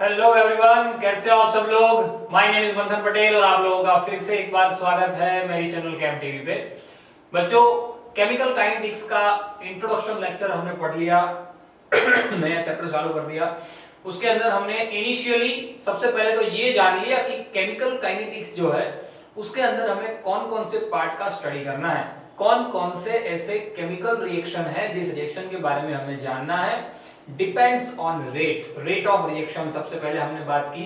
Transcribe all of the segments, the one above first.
Hello everyone, कैसे हो आप सब लोग। माय नेम इज बंधन पटेल और आप लोगों का फिर से एक बार स्वागत है मेरी चैनल कैम टीवी पे। बच्चों, केमिकल काइनेटिक्स का इंट्रोडक्शन लेक्चर हमने पढ़ लिया। नया चैप्टर चालू कर दिया। उसके अंदर हमने इनिशियली सबसे पहले तो ये जान लिया कि केमिकल काइनेटिक्स जो है उसके अंदर हमें कौन कौन से पार्ट का स्टडी करना है, कौन कौन से ऐसे केमिकल रिएक्शन है जिस रिएक्शन के बारे में हमें जानना है। Depends on rate of reaction. सबसे पहले हमने बात की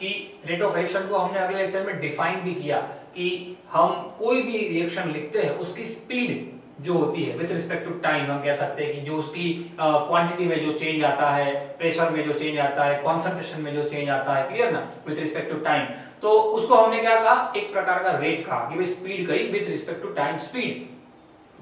कि रेट ऑफ रिएक्शन को हमने अगले लेक्चर में डिफाइन भी किया कि हम कोई भी रिएक्शन लिखते हैं उसकी स्पीड जो होती है विद रिस्पेक्ट टू टाइम, हम कह सकते हैं कि जो उसकी क्वांटिटी में जो चेंज आता है, प्रेशर में जो चेंज आता है, कॉन्सेंट्रेशन में जो चेंज आता है, क्लियर ना, विद रिस्पेक्ट टू टाइम। तो उसको हमने क्या कहा, एक प्रकार का रेट कहा कि भाई स्पीड गई with respect to time, speed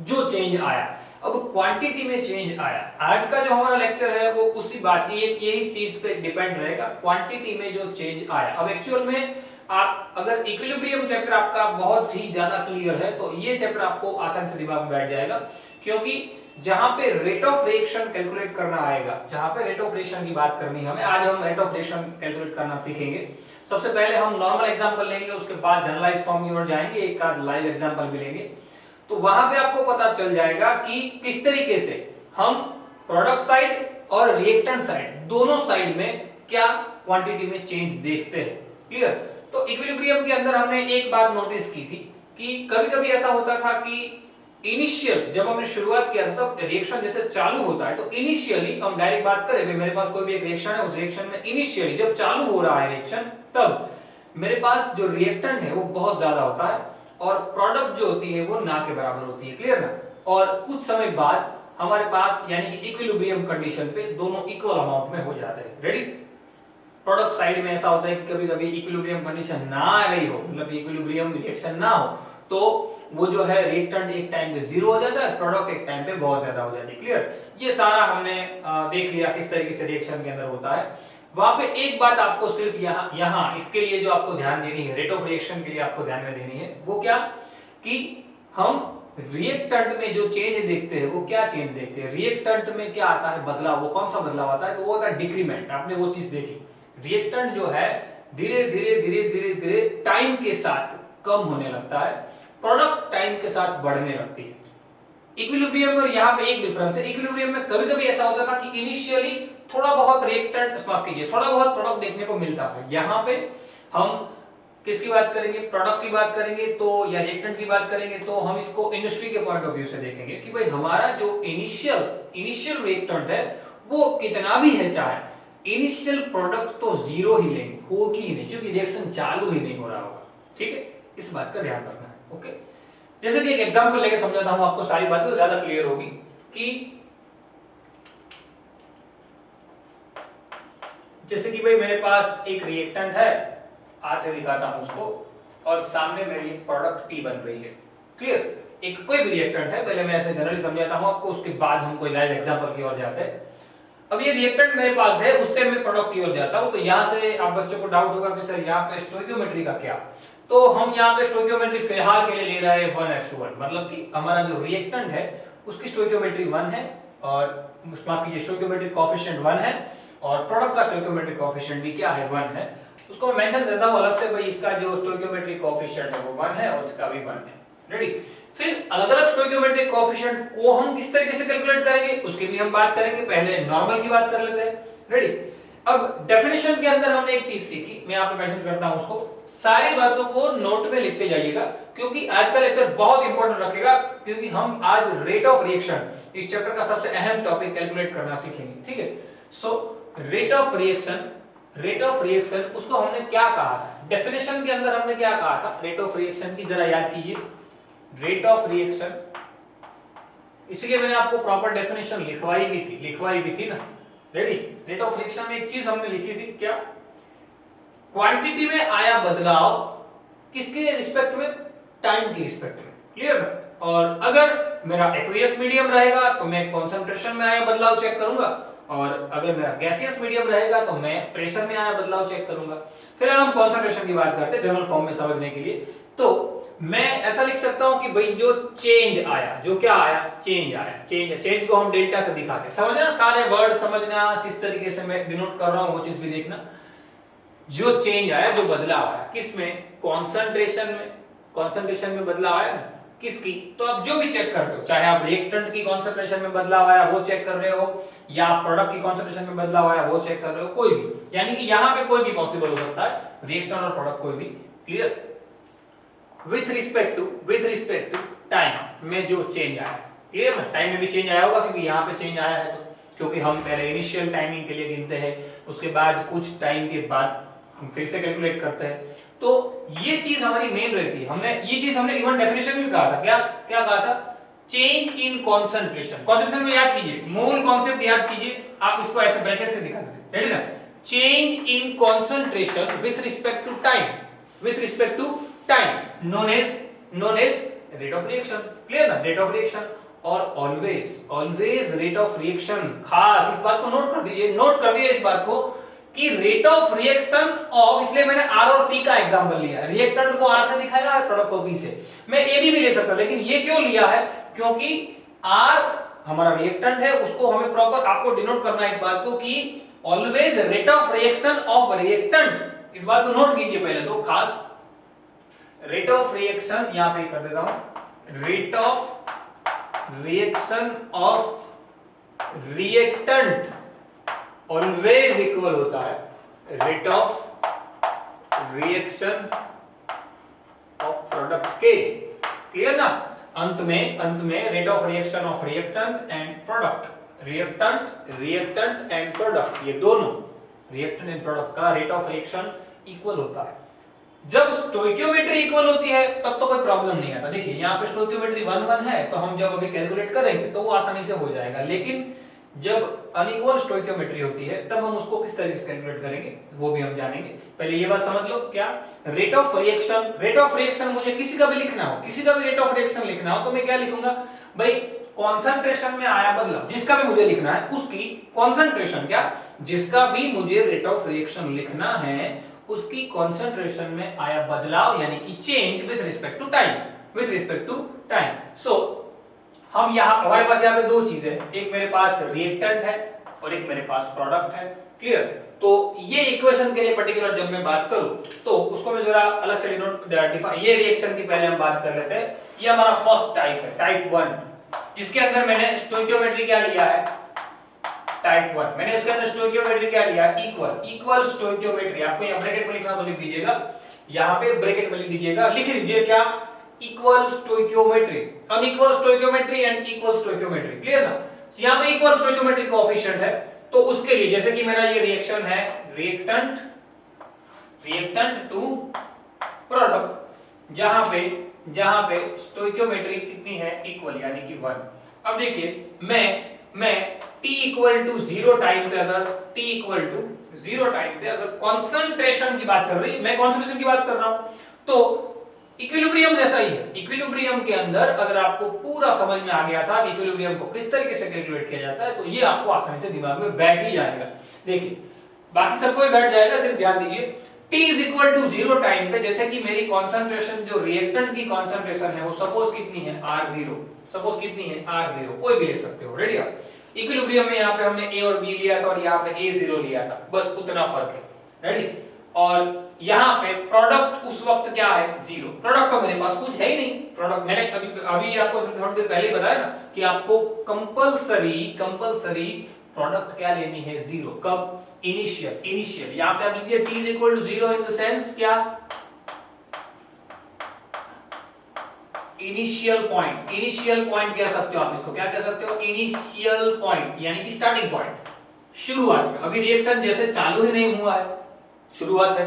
जो चेंज आया। अब क्वांटिटी में चेंज आया। आज का जो हमारा लेक्चर है वो उसी बात यही चीज पे डिपेंड रहेगा, क्वांटिटी में जो चेंज आया। अब एक्चुअल में आप अगर इक्विलिब्रियम चैप्टर आपका बहुत ही ज्यादा क्लियर है तो ये चैप्टर आपको आसानी से दिमाग में बैठ जाएगा, क्योंकि जहां पे रेट ऑफ रिएक्शन कैलकुलेट करना आएगा, जहां पे रेट ऑफ रिएक्शन की बात करनी है हमें, आज हम रेट ऑफ रिएक्शन कैलकुलेट करना सीखेंगे। सबसे पहले हम नॉर्मल एग्जांपल लेंगे, उसके बाद जनरलाइज फॉर्म की ओर जाएंगे, एक आध लाइव एग्जांपल भी लेंगे। तो वहां पे आपको पता चल जाएगा कि किस तरीके से हम प्रोडक्ट साइड और रिएक्टेंट साइड दोनों साइड में क्या क्वांटिटी में चेंज देखते हैं। क्लियर। तो इक्विलिब्रियम के अंदर हमने एक बात नोटिस की थी कि कभी-कभी ऐसा होता था कि इनिशियल जब हमने शुरुआत किया था तब रिएक्शन जैसे चालू होता है तो इनिशियली हम डायरेक्ट बात करें, भाई मेरे पास कोई भी एक रिएक्शन है, उस रिएक्शन में इनिशियली जब चालू हो रहा है रिएक्शन तब मेरे पास जो रिएक्टेंट है वो बहुत ज्यादा होता है और प्रोडक्ट जो होती है वो ना के बराबर होती है। क्लियर ना। और कुछ समय बाद हमारे पास यानी कि इक्विलिब्रियम कंडीशन पे दोनों इक्वल अमाउंट में हो जाते हैं। रेडी। प्रोडक्ट साइड में ऐसा होता है कि कभी-कभी इक्विलिब्रियम कंडीशन ना आ रही हो, मतलब इक्विलिब्रियम रिएक्शन ना हो, तो वो जो है रिएक्टेंट एक टाइम पे जीरो हो जाता है, प्रोडक्ट एक टाइम पे बहुत ज्यादा हो जाती है। क्लियर। ये सारा हमने देख लिया किस तरीके से रिएक्शन के अंदर होता है। वहां पे एक बात आपको सिर्फ यहाँ इसके लिए जो आपको ध्यान देनी है, रेट ऑफ रिएक्शन के लिए आपको ध्यान में देनी है, वो क्या कि हम रिएक्टेंट में जो चेंज देखते हैं वो क्या चेंज देखते हैं, रिएक्टेंट में क्या आता है बदलाव, वो कौन सा बदलाव आता है, तो वो होता है डिक्रीमेंट। आपने वो चीज देखी, रिएक्टेंट जो है धीरे धीरे धीरे धीरे धीरे टाइम के साथ कम होने लगता है, प्रोडक्ट टाइम के साथ बढ़ने लगती है। इक्विलिब्रियम और यहाँ पे एक डिफरेंस है, इक्विलिब्रियम में कभी-कभी ऐसा होता था कि इनिशियली थोड़ा बहुत रिएक्टेंट, माफ कीजिए, थोड़ा बहुत प्रोडक्ट देखने को मिलता था। यहाँ पे हम किसकी बात करेंगे, प्रोडक्ट की बात करेंगे तो या रिएक्टेंट की बात करेंगे तो हम इसको इंडस्ट्री के पॉइंट ऑफ व्यू से देखेंगे कि भाई हमारा जो इनिशियल रिएक्टेंट है वो कितना भी है, चाहे इनिशियल प्रोडक्ट तो जीरो ही लेंगे, होगी ही नहीं, क्योंकि रिएक्शन चालू ही नहीं हो रहा होगा। ठीक है, इस बात का ध्यान रखना है। ओके, जैसे कि एक एग्जांपल लेके समझाता हूं आपको, सारी बातें तो ज्यादा क्लियर होगी कि जैसे कि भाई मेरे पास एक रिएक्टेंट है, आज से दिखाता हूं उसको, और सामने मेरी एक प्रोडक्ट पी बन रही है। क्लियर। एक कोई भी रिएक्टेंट है, पहले मैं ऐसे जनरली समझाता हूं आपको, उसके बाद हम कोई लाइव एग्जांपल की ओर जाते हैं। अब ये रिएक्टेंट मेरे पास है, उससे मैं प्रोडक्ट की ओर जाता हूं, तो यहां से आप बच्चों को डाउट होगा कि सर यहाँ पे स्टोइकियोमेट्री का क्या, तो हम यहाँ पे स्टोइकियोमेट्री फिलहाल के लिए ले रहे हैं 1:1, मतलब कि हमारा जो रिएक्टेंट है उसकी स्टोइकियोमेट्री 1 है, और माफ कीजिए स्टोइकियोमेट्रिक कोएफिशिएंट 1 है, और प्रोडक्ट का स्टोइकियोमेट्रिक कोएफिशिएंट भी क्या है, 1 है। उसको मैं मेंशन देता हूं अलग से, भाई इसका जो स्टोइकियोमेट्रिक कोएफिशिएंट है वो 1 है और इसका भी 1 है। रेडी। फिर अलग-अलग स्टोइकियोमेट्रिक कोएफिशिएंट को हम किस तरीके से कैलकुलेट करेंगे उसकी भी हम बात करेंगे, पहले नॉर्मल की बात कर लेते हैं। रेडी। अब डेफिनेशन के अंदर हमने एक चीज सीखी, मैं यहां पे मेंशन करता हूं उसको, सारी बातों को नोट में लिखते जाइएगा क्योंकि आज का लेक्चर बहुत इंपॉर्टेंट रखेगा, क्योंकि हम आज रेट ऑफ रिएक्शन इस चैप्टर का सबसे अहम टॉपिक कैलकुलेट करना सीखेंगे। ठीक है। सो रेट ऑफ रिएक्शन उसको हमने क्या कहा था, डेफिनेशन के अंदर हमने क्या कहा था रेट ऑफ रिएक्शन की, जरा याद कीजिए। रेट ऑफ रिएक्शन, इसलिए मैंने आपको प्रॉपर डेफिनेशन लिखवाई भी थी ना। रेडी। रेट ऑफ रिएक्शन में एक चीज हमने लिखी थी, क्या, क्वांटिटी में आया बदलाव किसके रिस्पेक्ट में, टाइम के रिस्पेक्ट में। क्लियर है। और अगर मेरा एक्वियस मीडियम रहेगा तो मैं कंसंट्रेशन में आया बदलाव चेक करूंगा, और अगर मेरा गैसियस मीडियम रहेगा तो मैं प्रेशर में आया बदलाव चेक करूंगा। फिर हम कंसंट्रेशन की बात करते हैं जनरल फॉर्म में समझने के लिए, तो मैं ऐसा लिख सकता हूं कि भाई जो चेंज आया, जो क्या आया, चेंज आया, चेंज को हम डेल्टा से दिखाते हैं। समझना, सारे वर्ड समझना, किस तरीके से मैं डिनोट कर रहा हूं वो चीज भी देखना। जो चेंज आया, जो बदलाव आया, किसमें? कॉन्सेंट्रेशन में बदलाव आया ना, किसकी? तो आप जो भी चेक कर रहे हो, चाहे आप रिएक्टेंट की कॉन्सेंट्रेशन में बदलाव आया वो चेक कर रहे हो, या आप प्रोडक्ट की कॉन्सेंट्रेशन में बदलाव आया वो चेक कर रहे हो, कोई भी, यानी कि यहां पे कोई भी पॉसिबल हो सकता है, रिएक्टेंट और प्रोडक्ट कोई भी। Clear? With respect to time में जो चेंज आया, क्लियर ना? टाइम में भी चेंज आया होगा क्योंकि यहाँ पे चेंज आया है, तो क्योंकि हम पहले इनिशियल टाइमिंग के लिए गिनते हैं, उसके बाद कुछ टाइम के बाद हम फिर से कैलकुलेट करते हैं, तो ये चीज हमारी मेन रहती है। ये चीज हमने इवन डेफिनेशन में कहा था, क्या क्या कहा था? Change in concentration. कॉन्सेंट्रेशन को याद कीजिए, मूल कॉन्सेप्ट याद कीजिए, आप इसको ऐसे ब्रैकेट से दिखा देते, रेडी ना? Change in concentration with respect to time, known as rate of reaction। Clear ना? Rate of reaction. और ऑलवेज रेट ऑफ रिएक्शन, खास इस बात को नोट कर दीजिए इस बात को कि रेट ऑफ रिएक्शन ऑफ, इसलिए मैंने आर और पी का एग्जांपल लिया है। रिएक्टेंट को आर से दिखाएगा और प्रोडक्ट को पी से। मैं ए भी ले सकता, लेकिन ये क्यों लिया है? क्योंकि आर हमारा रिएक्टेंट है, उसको हमें प्रॉपर आपको डिनोट करना है इस बात को कि always rate of reaction of reactant. इस बात को नोट कीजिए पहले तो खास, रेट ऑफ रिएक्शन यहां पे कर देता हूं, rate of reaction of reactant always equal होता है rate of reaction of product के। क्लियर ना? अंत में rate of reaction of reactant and product, reactant and product, ये दोनों रिएक्टेंट एंड प्रोडक्ट का रेट ऑफ रिएक्शन इक्वल होता है। जब स्टोइकियोमेट्री इक्वल होती है तब तो कोई प्रॉब्लम नहीं आता। देखिए यहाँ पे स्टोइकियोमेट्री 1 है, तो हम जब अभी कैलकुलेट करेंगे तो वो आसानी से हो जाएगा, लेकिन जब अनइक्वल स्टोइकियोमेट्री होती है तब हम उसको किस तरीके से कैलकुलेट करेंगे वो भी हम जानेंगे। पहले ये बात समझ लो, क्या रेट ऑफ रिएक्शन मुझे किसी का भी लिखना हो, किसी का भी रेट ऑफ रिएक्शन लिखना हो तो मैं क्या लिखूंगा भाई? कॉन्सेंट्रेशन में आया बदलाव, जिसका भी मुझे लिखना है उसकी कॉन्सेंट्रेशन, क्या जिसका भी मुझे रेट ऑफ रिएक्शन लिखना है उसकी कॉन्सेंट्रेशन में आया बदलाव, यानी कि change with respect to time. So हम हमारे पास यहाँ पे दो चीजें, एक मेरे पास रिएक्टेंट है और एक मेरे पास प्रोडक्ट है। क्लियर? तो ये इक्वेशन के लिए पर्टिकुलर जब मैं बात करूं तो उसको मैं जरा अलग से ये रिएक्शन की पहले हम बात कर लेते हैं। ये हमारा फर्स्ट टाइप है, टाइप 1, जिसके अंदर मैंने स्टोइकियोमेट्री क्या लिया है? टाइप 1। मैंने इसके अंदर स्टोइकियोमेट्री क्या लिया? Equal stoichiometry. आपको यहाँ ब्रैकेट में लिखना तो लिख दीजिएगा, यहाँ पे ब्रैकेट में लिख दीजिएगा, लिख लीजिए क्या? Equal stoichiometry, unequal stoichiometry and equal stoichiometry. Clear ना? यहाँ पे इक्वल स्टोइकियोमेट्री कोएफिशिएंट है, तो उसके लिए जैसे कि मेरा ये रिएक्शन है रिएक्टेंट टू प्रोडक्ट, जहां पे स्टोइकियोमेट्री कितनी है? इक्वल, यानी कि 1। अब देखिए मैं t इक्वल टू 0 टाइम पे अगर कंसंट्रेशन की बात चल रही, मैं कंसंट्रेशन की बात कर रहा हूं, तो इक्विलिब्रियम जैसा ही है। इक्विलिब्रियम के अंदर अगर आपको पूरा समझ में आ गया था कि इक्विलिब्रियम को किस तरीके से कैलकुलेट किया जाता है, तो ये आपको आसानी से दिमाग में बैठ ही जाएगा। देखिए बाकी सबको ही बैठ जाएगा, सिर्फ ध्यान दीजिए t is equal to 0 time पे, जैसे कि मेरी कंसंट्रेशन जो रिएक्टेंट की कंसंट्रेशन है वो सपोज कितनी है? R0, कोई भी ले सकते हो। रेडी? इक्विलिब्रियम में यहाँ पे हमने A और B लिया था और यहाँ पे A0 लिया था, बस उतना फर्क है। रेडी? और यहाँ पे प्रोडक्ट उस वक्त क्या है? 0। प्रोडक्ट तो मेरे पास कुछ है ही नहीं। प्रोडक्ट मैंने अभी आपको थोड़ी देर पहले बताया ना कि आपको कंपलसरी प्रोडक्ट क्या लेनी है? 0। कब? इनिशियल। यहाँ पे आप लिखिए t is equal to 0 in the sense क्या? इनिशियल पॉइंट कह सकते हो आप इसको, क्या कह सकते हो? इनिशियल पॉइंट, यानी कि स्टार्टिंग पॉइंट, शुरुआत में। अभी रिएक्शन जैसे चालू ही नहीं हुआ है, शुरुआत है,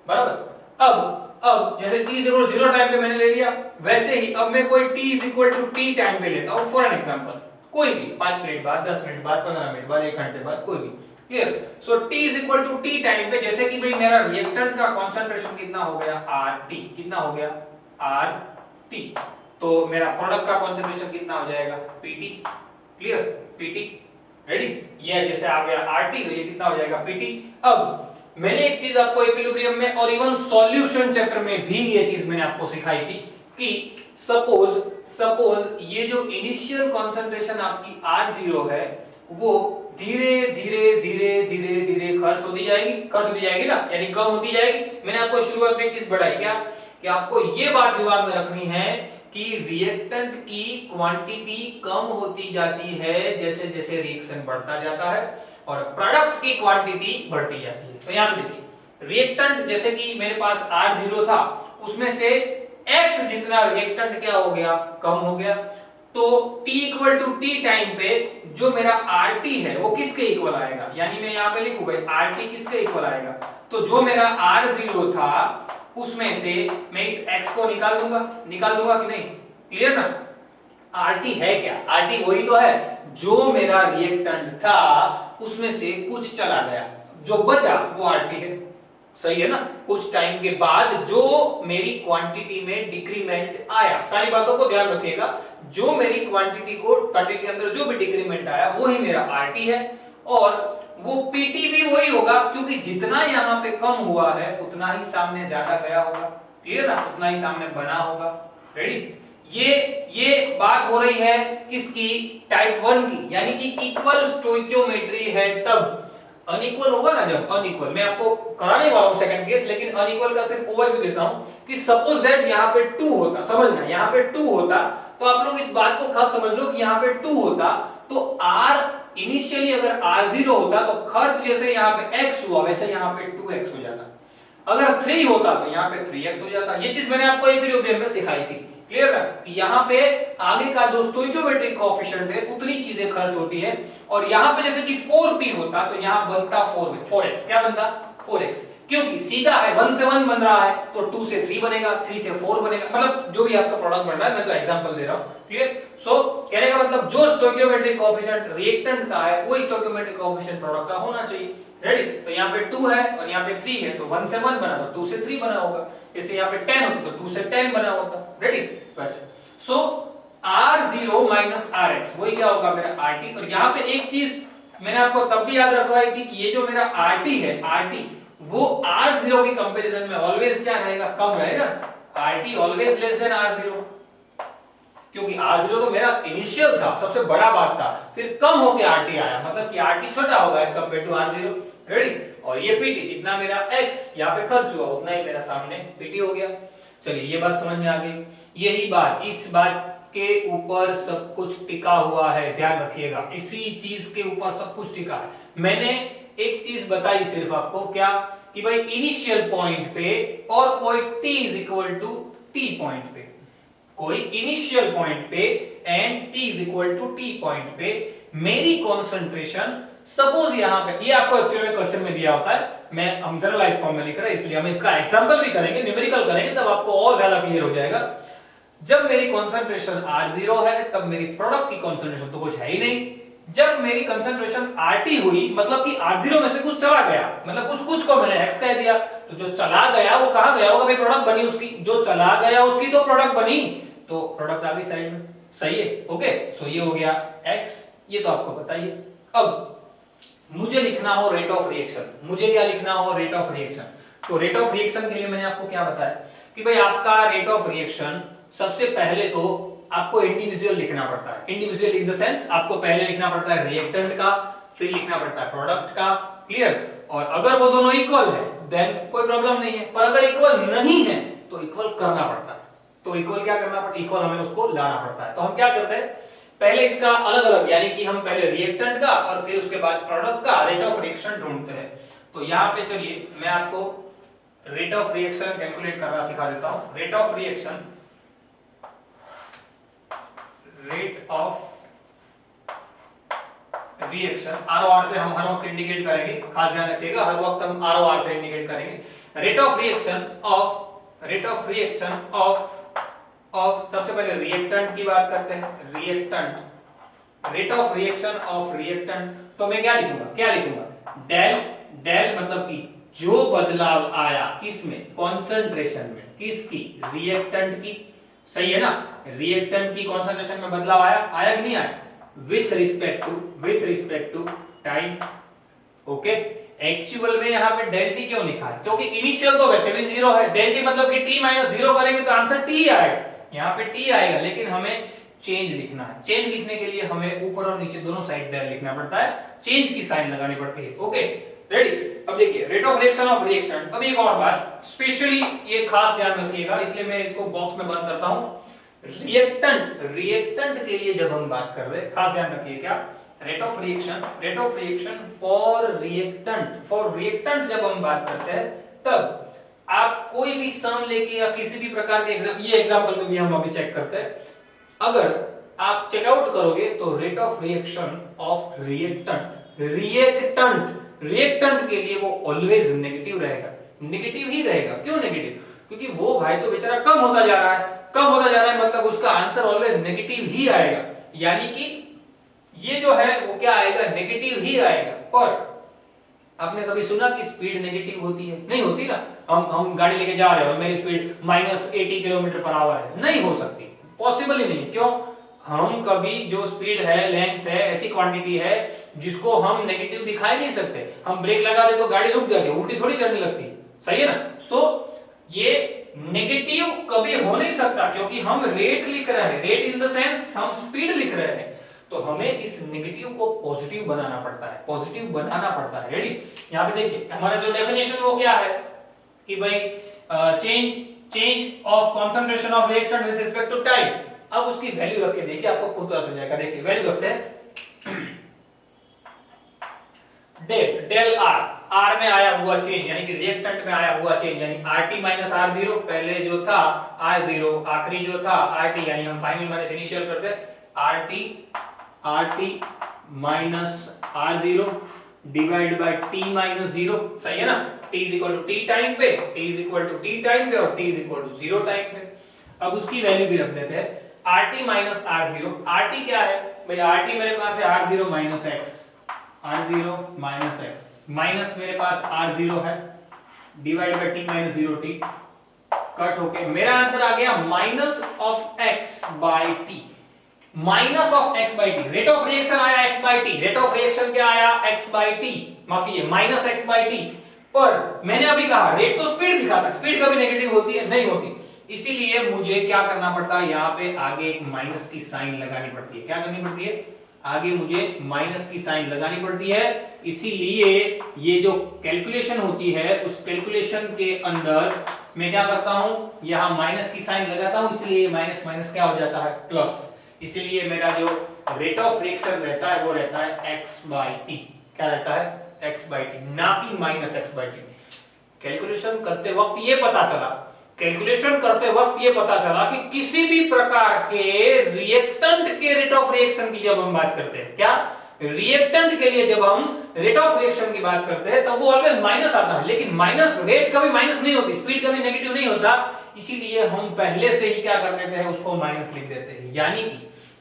बराबर। अब जैसे t is equal to 0 time पे मैंने ले लिया, वैसे ही अब मैं कोई t is equal to t time पे लेता हूं, फॉर एन एग्जांपल, कोई भी 5 मिनट बाद, 10 मिनट बाद, 15 मिनट बाद, 1 घंटे बाद, कोई भी। Clear? So t is equal to t time पे, जैसे कि भाई मेरा रिएक्टेंट का कंसंट्रेशन कितना हो गया? RT। कितना हो गया? RT। तो मेरा प्रोडक्ट का कंसंट्रेशन कितना हो जाएगा? PT। क्लियर? PT। रेडी? ये जैसे आ गया RT, तो ये कितना हो जाएगा? PT। अब मैंने एक चीज आपको इक्विलिब्रियम में और इवन सॉल्यूशन चैप्टर में भी ये चीज मैंने आपको सिखाई थी कि सपोज ये जो इनिशियल कंसंट्रेशन आपकी R0 है, वो धीरे धीरे धीरे धीरे धीरे खर्च होती जाएगी ना, यानी कम होती जाएगी। मैंने आपको शुरुआत में एक चीज बढ़ाई क्या, कि आपको ये बात दिमाग में रखनी है कि रिएक्टेंट की क्वांटिटी कम होती जाती है जैसे जैसे रिएक्शन बढ़ता जाता है, और प्रोडक्ट की क्वांटिटी बढ़ती जाती है। तो यहां पे देखिए रिएक्टेंट, जैसे कि मेरे पास R0 था, उसमें से X जितना रिएक्टेंट क्या हो गया, कम हो गया। तो T equal to T time पे जो मेरा RT है वो किसके इक्वल आएगा, यानी मैं यहाँ पे लिखूं भाई RT किसके इक्वल आएगा, तो जो मेरा R0 था उसमें से मैं इस X को निकाल दूंगा कि नहीं, क्लियर ना। RT है क्या, RT वही तो है जो मेरा रिएक्टेंट था उसमें से कुछ चला गया, जो बचा वो RT है, सही है ना। कुछ टाइम के बाद जो मेरी क्वांटिटी में डिक्रीमेंट आया, सारी बातों को ध्यान रखिएगा, जो मेरी क्वांटिटी के अंदर जो भी डिक्रीमेंट आया वही मेरा RT है, और वो PT भी वही होगा, क्योंकि जितना यहाँ पे कम हुआ है उतना ही सामने ज्यादा गया होगा, क्लियर ना, उतना ही सामने बना होगा। रेडी, ये बात हो रही है किसकी, टाइप 1 की, यानी कि इक्वल स्टोइकियोमेट्री है तब। अनइक्वल होगा ना, जब अनइक्वल, मैं आपको कराने वाला हूं सेकंड केस, लेकिन अनइक्वल का सिर्फ ओवरव्यू देता हूं कि सपोज दैट यहां पे 2 होता, समझना यहां पे 2 होता, तो आप लोग इस बात को खास समझ लो कि यहां पे 2 होता तो R इनिशियली अगर R0 होता तो खर्च जैसे यहां पे X हुआ वैसे यहां पे 2X हो जाता। अगर 3 होता तो यहां पे 3X हो जाता। ये चीज मैंने आपको एक वीडियो में सिखाई थी, क्लियर है। यहाँ पे आगे का जो स्टोइकियोमेट्रिक कोएफिशिएंट है उतनी चीजें खर्च होती है, और यहाँ पे जैसे कि 4p होता तो यहाँ बनता 4x, क्या बनता 4x, क्योंकि सीधा है 1 से 1 बन रहा है तो 2 से 3 बनेगा, 3 से 4 बनेगा, मतलब जो भी आपका प्रोडक्ट बन रहा है, मैं तो एग्जांपल दे रहा हूं, क्लियर। सो कहने का मतलब जो स्टोइकियोमेट्रिक कोएफिशिएंट रिएक्टेंट का है वो स्टोइकियोमेट्रिक कोएफिशिएंट प्रोडक्ट का होना चाहिए। रेडी, तो यहाँ पे 2 है और यहाँ पे 3 है, तो 1 से 1 बना तो 2 से 3 बना होगा, जैसे यहाँ पे 10 होती तो 2 से 10 बना होता। रेडी, वैसे सो R0 माइनस RX वही क्या होगा मेरा RT। और यहाँ पे एक चीज मैंने आपको तब भी याद रखवाई थी कि ये जो मेरा RT है, RT वो R0 के कंपैरिजन में ऑलवेज क्या रहेगा, कम रहेगा। RT always less than R0, क्योंकि R0 तो मेरा इनिशियल था, सबसे बड़ा बात था, फिर कम होके RT आया, मतलब कि RT छोटा होगा as compare to R0। Ready, और ये PT जितना मेरा X यहाँ पे खर्च हुआ उतना ही मेरा सामने PT हो गया। चलिए ये बात समझ में आ गई। यही बात, इस बात के ऊपर सब कुछ टिका हुआ है, ध्यान रखिएगा, इसी चीज के ऊपर सब कुछ टिका है। मैंने एक चीज बताई सिर्फ आपको, क्या कि भाई इनिशियल पॉइंट पे और कोई t is equal to t point पे, कोई इनिशियल पॉइंट पे and t is equal to t point पे मेरी कंसंट्रेशन, सपोज यहां पे, ये आपको एक्चुअली में क्वेश्चन में दिया होता है, मैं हम जनरलाइज फॉर्म में लिख रहे हैं इसलिए हम इसका एग्जांपल भी करेंगे, न्यूमेरिकल करेंगे, तब आपको और ज्यादा क्लियर हो जाएगा। जब मेरी कंसंट्रेशन R0 है तब मेरी प्रोडक्ट की कंसंट्रेशन तो कुछ है ही नहीं। जब मेरी कंसंट्रेशन RT हुई मतलब कि R0 में से कुछ चला गया, मतलब कुछ को मैंने X कह दिया, तो जो चला गया वो कहां गया होगा भाई, प्रोडक्ट बनी उसकी, जो चला गया उसकी तो प्रोडक्ट बनी, तो प्रोडक्ट आ गई साइड में, सही है। ओके, सो ये हो गया X, ये तो आपको बताइए। अब मुझे लिखना हो रेट ऑफ रिएक्शन, मुझे क्या लिखना हो, रेट ऑफ रिएक्शन। तो रेट ऑफ रिएक्शन के लिए मैंने आपको क्या बताया कि भाई आपका रेट ऑफ रिएक्शन सबसे पहले तो आपको इंडिविजुअल लिखना पड़ता है। इंडिविजुअल इन द सेंस आपको पहले लिखना पड़ता है रिएक्टेंट का, फिर लिखना पड़ता है प्रोडक्ट का, क्लियर। और अगर वो दोनों इक्वल है देन कोई प्रॉब्लम नहीं है, पर अगर इक्वल नहीं है तो इक्वल करना पड़ता है। तो इक्वल क्या करना पड़ता है, इक्वल हमें उसको लाना पड़ता है। तो हम क्या करते हैं, पहले इसका अलग अलग, यानी कि हम पहले रिएक्टेंट का और फिर उसके बाद प्रोडक्ट का रेट ऑफ रिएक्शन ढूंढते हैं। तो यहाँ पे चलिए मैं आपको रेट ऑफ रिएक्शन कैलकुलेट करना सिखा देता हूं। Rate of reaction, rate of reaction ROR से हम हर वक्त इंडिकेट करेंगे, खास ध्यान रखिएगा, हर वक्त हम ROR से इंडिकेट करेंगे। रेट ऑफ रिएक्शन ऑफ सबसे पहले रिएक्टेंट की बात करते हैं, reactant, rate of reaction of reactant. तो मैं क्या लिखूंगा, डेल मतलब कि जो बदलाव आया किसमें, कॉन्सेंट्रेशन में, किसकी, रिएक्टेंट की, सही है ना, रिएक्टेंट की कॉन्सेंट्रेशन में बदलाव आया कि नहीं आया, with respect to time. Okay, actual में यहां पे डेल टी क्यों लिखा है, क्योंकि इनिशियल तो वैसे भी 0 है, डेल टी मतलब कि t माइनस 0 करेंगे तो आंसर t आएगा, यहां पे t आएगा, लेकिन हमें चेंज लिखना है। चेंज लिखने के लिए हमें ऊपर और नीचे दोनों साइड डेल लिखना पड़ता है, चेंज की साइन लगानी पड़ती है। Okay ready. अब देखिए rate of reaction of reactant. अब एक और बात स्पेशली ये खास ध्यान रखिएगा, इसलिए मैं इसको बॉक्स में बंद करता हूं। रिएक्टेंट के लिए जब हम बात कर रहे हैं, खास ध्यान रखिए क्या, rate of reaction for reactant जब हम बात करते हैं तब आप कोई भी सम लेके या किसी भी प्रकार के एग्जांपल में भी हम अभी चेक करते हैं, अगर आप चेकआउट करोगे तो rate of reaction of reactant के लिए वो ऑलवेज नेगेटिव रहेगा, नेगेटिव ही रहेगा। क्यों नेगेटिव? क्योंकि वो भाई तो बेचारा कम होता जा रहा है, मतलब उसका आंसर ऑलवेज नेगेटिव ही आएगा, यानी कि ये जो है वो क्या आएगा, नेगेटिव ही आएगा। पर आपने कभी सुना कि स्पीड नेगेटिव होती है? नहीं होती ना। हम गाड़ी लेके जा रहे हैं और मेरी स्पीड -80 किलोमीटर पर आवर है, नहीं हो सकती, पॉसिबल ही नहीं। क्यों? हम कभी जो स्पीड है, लेंथ है, ऐसी क्वांटिटी है जिसको हम नेगेटिव दिखाई नहीं सकते। हम ब्रेक लगा दे तो गाड़ी रुक जाती है, उल्टी थोड़ी चलने लगती है, सही है ना। सो ये नेगेटिव कभी हो नहीं सकता, क्योंकि हम रेट लिख रहे हैं, रेट इन द सेंस हम स्पीड लिख रहे हैं, तो हमें इस नेगेटिव को पॉजिटिव बनाना पड़ता है। रेडी। यहाँ पे देखिए हमारा जो डेफिनेशन वो क्या है कि भाई change of concentration of reactant with respect to time. अब उसकी वैल्यू रख के देखिए, आपको खुद पता चल जाएगा। देखिए वैल्यू रखते हैं डेल आर में आया हुआ चेंज, यानी कि रिएक्टेंट में आया हुआ चेंज, यानी RT माइनस R0, पहले जो था R0, आखिरी जो था RT, यानी हम फाइनल माइनस इनिशियल करते RT minus R0 divide by T minus 0, सही है ना। T is equal to T time पे, T is equal to T time पे और T is equal to 0 time पे। अब उसकी वैल्यू भी रख देते हैं RT माइनस R0। RT क्या है भाई? RT मेरे पास है R0 माइनस x, माइनस मेरे पास R0 है, divide by T minus 0t, cut होके मेरा आंसर आ गया minus of x by t। Minus of x by T, rate of reaction आया x by T, rate of reaction क्या आया x बाय टी, माफ कीजिए माइनस x बाय टी। पर मैंने अभी कहा रेट तो स्पीड दिखाता, स्पीड कभी नेगेटिव होती है? नहीं होती। इसीलिए मुझे क्या करना पड़ता है, यहाँ पे आगे एक माइनस की साइन लगानी पड़ती है। क्या करनी पड़ती है? आगे मुझे माइनस की साइन लगानी पड़ती है। इसीलिए ये जो कैलकुलेशन होती है उस कैलकुलेशन के अंदर मैं क्या करता हूं, यहाँ माइनस की साइन लगाता हूं, इसलिए माइनस माइनस क्या हो जाता है, प्लस। इसीलिए मेरा जो रेट ऑफ रिएक्शन रहता है वो रहता है x बाई टी। क्या रहता है? x बाई टी, ना कि minus x by T. Calculation करते वक्त ये पता चला कि किसी भी प्रकार के रिएक्टेंट के रेट ऑफ रिएक्शन की जब हम बात करते हैं, क्या रिएक्टेंट के लिए जब हम रेट ऑफ रिएक्शन की बात करते हैं तब वो ऑलवेज माइनस आता है, लेकिन माइनस रेट कभी माइनस नहीं होती, स्पीड कभी नेगेटिव नहीं होता। इसीलिए हम पहले से ही क्या कर देते हैं, उसको माइनस लिख देते हैं।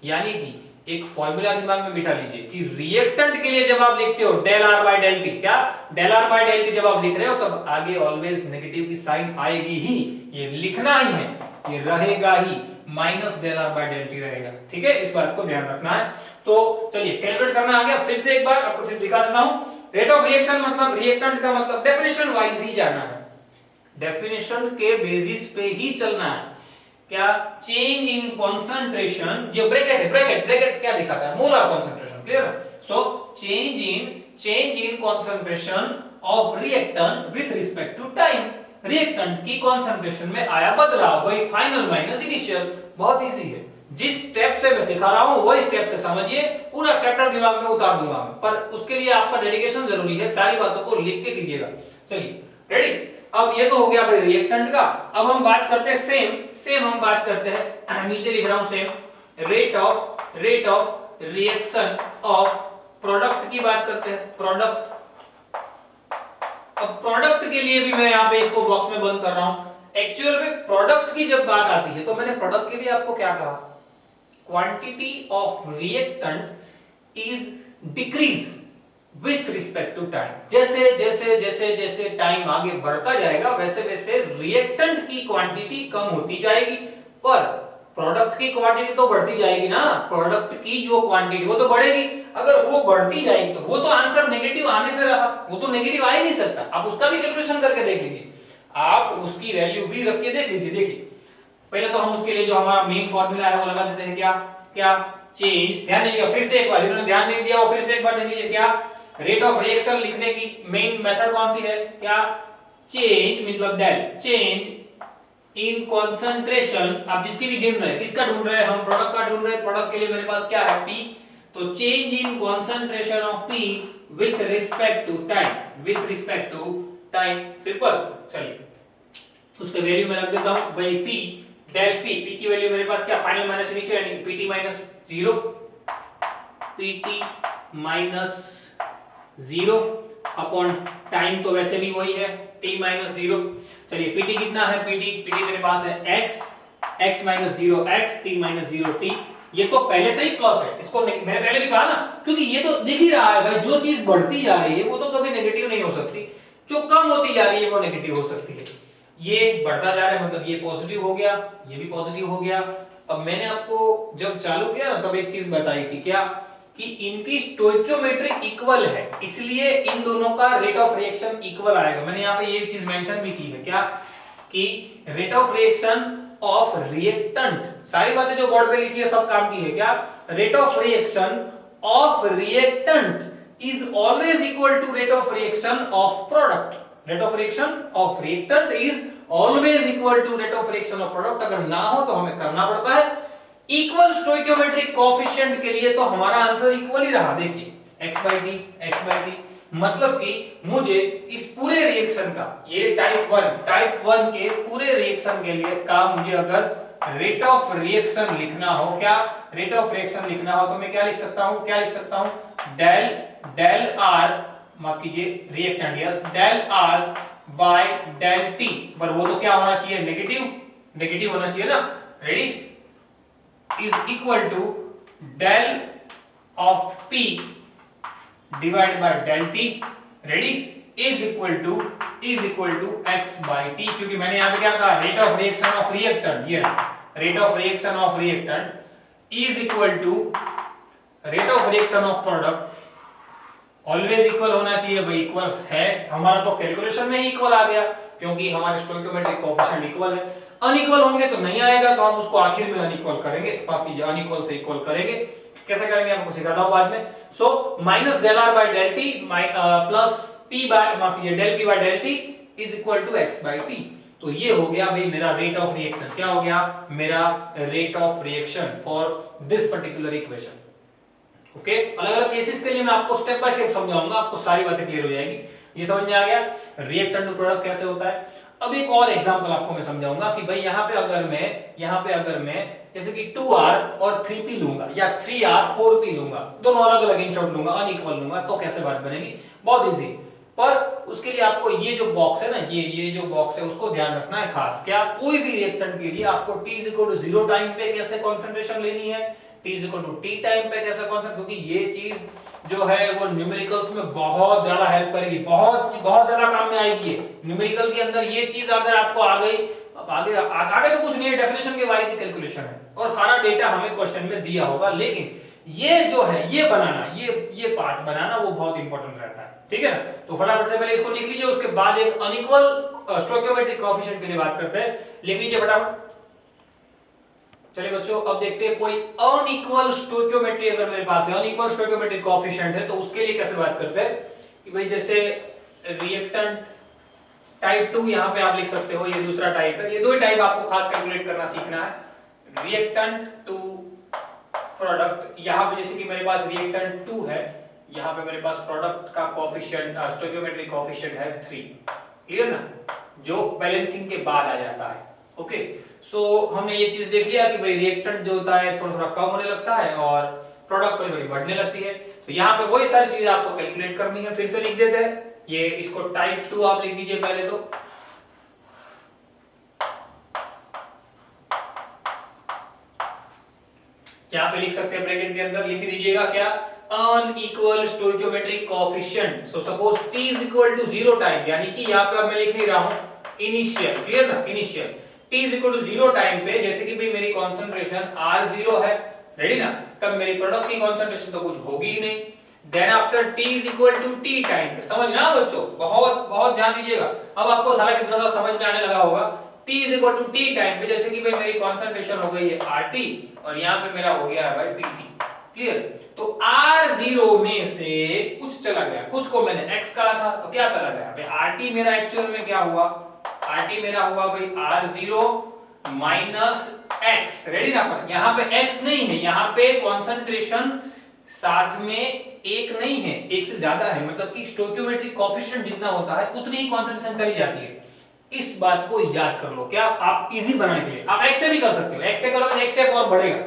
यानी कि एक फॉर्मूला दिमाग में बिठा लीजिए कि रिएक्टेंट के लिए जब आप लिखते हो del R by del T, क्या del R by del T जब आप लिख रहे हो तब आगे ऑलवेज नेगेटिव की साइन आएगी ही, ये लिखना ही है, ये रहेगा ही, minus del R by del T रहेगा। ठीक है, इस बात को ध्यान रखना है। तो चलिए कैलकुलेट करना आ गया, फिर से एक बार आपको सिर्फ दिखा देता हूं। रेट ऑफ रिएक्शन मतलब रिएक्टेंट का मतलब डेफिनेशन वाइज ही जाना है, डेफिनेशन के बेसिस पे ही चलना है। क्या चेंज इन कंसंट्रेशन, जो ब्रैकेट क्या दिखाता है, molar concentration, clear. So change in concentration of reactant with respect to time, reactant की कंसंट्रेशन में आया बदलाव, वही फाइनल माइनस इनिशियल। बहुत इजी है, जिस स्टेप से मैं सिखा रहा हूं वही स्टेप से समझिए, पूरा चैप्टर दिमाग में उतार दूंगा मैं, पर उसके लिए आपका डेडिकेशन जरूरी है, सारी बातों को लिख के कीजिएगा। चलिए रेडी। अब ये तो हो गया भाई रिएक्टेंट का। अब हम बात करते हैं सेम हम बात करते हैं, नीचे लिख रहा हूं same, rate of reaction of product की बात करते हैं, प्रोडक्ट। अब प्रोडक्ट के लिए भी मैं यहाँ पे इसको बॉक्स में बंद कर रहा हूं। एक्चुअल में प्रोडक्ट की जब बात आती है तो मैंने प्रोडक्ट के लिए आपको क्या कहा, quantity of reactant is decrease with respect to time. जैसे टाइम आगे बढ़ता जाएगा वैसे वैसे रिएक्टेंट की क्वांटिटी कम होती जाएगी, पर प्रोडक्ट की क्वांटिटी तो बढ़ती जाएगी ना, प्रोडक्ट की जो क्वांटिटी वो तो बढ़ेगी। अगर वो बढ़ती जाएगी तो वो तो आंसर नेगेटिव आने से रहा, वो तो नेगेटिव आ ही नहीं सकता। आप उसका भी कैलकुलेशन करके देख लीजिए, आप उसकी वैल्यू भी रख के देख लीजिए। देखिए पहले तो हम उसके लिए जो हमारा मेन फॉर्मूला है वो लगा देते हैं, क्या क्या चेंज, ध्यान दीजिएगा फिर से एक बार, जिन्होंने ध्यान नहीं दिया वो फिर से एक बार देख लीजिए, क्या रेट ऑफ रिएक्शन लिखने की मेन मेथड कौन सी है, क्या चेंज मतलब डेल, चेंज इन कंसंट्रेशन, आप जिसकी भी ढूंढ रहे हैं, किसका ढूंढ रहे हैं हम, प्रोडक्ट का ढूंढ रहे हैं, प्रोडक्ट के लिए मेरे पास क्या है P, तो change in concentration of P with respect to time, with respect to time, simple. चलिए उसके वैल्यू मैं रख देता हूं भाई P डेल P, P की वैल्यू मेरे पास क्या फाइनल माइनस इनिशियल यानी PT minus 0, PT minus 0 upon time तो वैसे भी वही है T माइनस 0। चलिए PT कितना है, PT मेरे पास है x minus 0 x, T minus 0 T, ये तो पहले से ही प्लस है, इसको मैंने पहले भी कहा ना, क्योंकि ये तो दिख ही रहा है भाई, जो चीज बढ़ती जा रही है वो तो कभी नेगेटिव नहीं हो सकती, जो कम होती जा रही है वो नेगेटिव हो सकती है, ये बढ़ता जा रहा है मतलब ये पॉजिटिव हो गया, ये भी पॉजिटिव हो गया। अब मैंने आपको जब चालू किया ना तब एक चीज बताई थी, क्या कि इनकी स्टोइकियोमेट्री इक्वल है, इसलिए इन दोनों का रेट ऑफ रिएक्शन इक्वल आएगा। मैंने यहाँ पे ये चीज मेंशन भी की है, क्या कि rate of reaction of reactant, सारी बातें जो बोर्ड पे लिखी है सब काम की है, क्या rate of reaction of reactant is always equal to rate of reaction of product, rate of reaction of reactant is always equal to rate of reaction of product. अगर ना हो तो हमें करना पड़ता है इक्वल स्टोइकियोमेट्रिक कोएफिशिएंट के लिए, तो हमारा आंसर इक्वल ही रहा, देखिए x by t, मतलब कि मुझे इस पूरे रिएक्शन का, ये टाइप 1 के पूरे रिएक्शन के लिए का मुझे अगर रेट ऑफ रिएक्शन लिखना हो, क्या रेट ऑफ रिएक्शन लिखना हो तो मैं क्या लिख सकता हूं, डेल r, माफ कीजिए reactant, yes del r by del t, पर वो तो क्या होना चाहिए, नेगेटिव होना चाहिए ना, ready, is equal to del of p divide by del t, ready, is equal to x by t, क्योंकि मैंने यहां पे क्या कहा, rate of reaction of reactant, ये rate of reaction of reactant is equal to rate of reaction of product, always equal होना चाहिए भाई, इक्वल है, हमारा तो कैलकुलेशन में ही इक्वल आ गया, क्योंकि हमारे स्टोइकियोमेट्रिक कोएफिशिएंट इक्वल है। अनइक्वल होंगे तो नहीं आएगा, तो हम उसको आखिर में अनइक्वल करेंगे, माफ कीजिए अनइक्वल से इक्वल करेंगे, कैसे करेंगे आपको सिखाता हूं बाद में। So minus del R by del T plus P by, माफ कीजिए del P by del T is equal to X by T, तो ये हो गया भाई मेरा रेट ऑफ रिएक्शन, क्या हो गया मेरा rate of reaction for this particular equation. Okay, अलग अलग केसेस के लिए मैं आपको स्टेप बाय स्टेप समझाऊंगा, आपको सारी बातें क्लियर हो जाएगी, ये समझ में आ गया रिएक्टेंट टू प्रोडक्ट कैसे होता है। अब एक और एग्जांपल आपको मैं समझाऊंगा कि भाई यहाँ पे अगर मैं जैसे कि 2r और 3p लूंगा या 3r 4p लूंगा, दोनों अलग अलग इन शॉर्ट लूंगा, अनइक्वल लूंगा, तो कैसे बात बनेगी, बहुत इजी। पर उसके लिए आपको ये जो बॉक्स है ना, ये जो बॉक्स है उसको ध्यान रखना है खास, क्या कोई भी रिएक्टेंट के लिए आपको t 0 टाइम पे कैसे कंसंट्रेशन लेनी है, t t टाइम पे कैसे कॉन्सेप्ट, क्योंकि ये चीज जो है वो न्यूमेरिकल्स में बहुत ज्यादा हेल्प करेगी, बहुत ज्यादा काम में आएगी। न्यूमेरिकल के अंदर ये चीज अगर आपको आ गई, अब आगे तो कुछ नहीं है, डेफिनेशन के वाइज ही कैलकुलेशन है और सारा डेटा हमें क्वेश्चन में दिया होगा, लेकिन ये जो है ये बनाना, ये पार्ट बनाना वो बहुत इंपॉर्टेंट रहता है, ठीक है ना। तो फटाफट से पहले इसको लिख लीजिए, उसके बाद एक अनइक्वल स्टोइकियोमेट्रिक कोएफिशिएंट के लिए बात करते हैं, लिख लीजिए फटाफट। चलिए बच्चों अब देखते हैं कोई अनइक्वल स्टोइकियोमेट्री अगर मेरे पास है, अनइक्वल स्टोइकियोमेट्रिक कोएफिशिएंट है, तो उसके लिए कैसे बात करते हैं कि भाई जैसे रिएक्टेंट टाइप 2 यहां पे आप लिख सकते हो, ये दूसरा टाइप है, ये दो ही टाइप आपको खास कैलकुलेट करना सीखना है, रिएक्टेंट टू प्रोडक्ट। यहां पे जैसे कि मेरे पास रिएक्टेंट 2 है, यहां पे मेरे पास प्रोडक्ट का कोएफिशिएंट स्टोइकियोमेट्रिक कोएफिशिएंट है 3, क्लियर ना, जो बैलेंसिंग के बाद आ जाता है। ओके, सो हमने ये चीज देख लिया कि भाई रिएक्टेंट जो होता है थोड़ा थोड़ा कम होने लगता है और प्रोडक्ट थोड़ी थोड़ी बढ़ने लगती है, तो यहाँ पे वही सारी चीजें आपको कैलकुलेट करनी है। फिर से लिख देते हैं, ये इसको टाइप 2 आप लिख दीजिए पहले, तो यहाँ पे लिख सकते हैं ब्रैकेट के अंदर लिख दीजिएगा क्या, unequal stoichiometric coefficient. So suppose t is equal to 0 time, यानी कि यहाँ पे अब मैं लिख नहीं रहा हूं इनिशियल, क्लियर ना, initial t is equal to 0 time पे, जैसे कि भाई मेरी कंसंट्रेशन r0 है, रेडी ना, तब मेरी प्रोडक्ट की कंसंट्रेशन तो कुछ होगी ही नहीं। Then after t is equal to t time पे, समझना बच्चों, बहुत ध्यान दीजिएगा। अब आपको हालांकि थोड़ा सा समझ में आने लगा होगा, t is equal to T time पे, जैसे कि भाई मेरी कॉन्सेंट्रेशन हो गई है RT और यहाँ पे मेरा हो गया है भाई PT। क्लियर? तो R0 में से कुछ चला गया, कुछ को मैंने x कहा था तो क्या चला गया भाई RT मेरा एक्चुअल में क्या हुआ, RT मेरा हुआ भाई R0 माइनस x। रेडी ना? पर यहाँ पे x नहीं है, यहाँ पे कॉन्सेंट्रेशन साथ में एक नहीं है, एक से ज्यादा है, मतलब कि स्टोइकियोमेट्रिक कोएफिशिएंट जितना होता है उतनी ही कॉन्सेंट्रेशन चली जाती है। इस बात को याद कर लो। क्या आप इजी बनाने के लिए आप x से भी कर सकते हो, x से करोगे तो एक स्टेप और बढ़ेगा।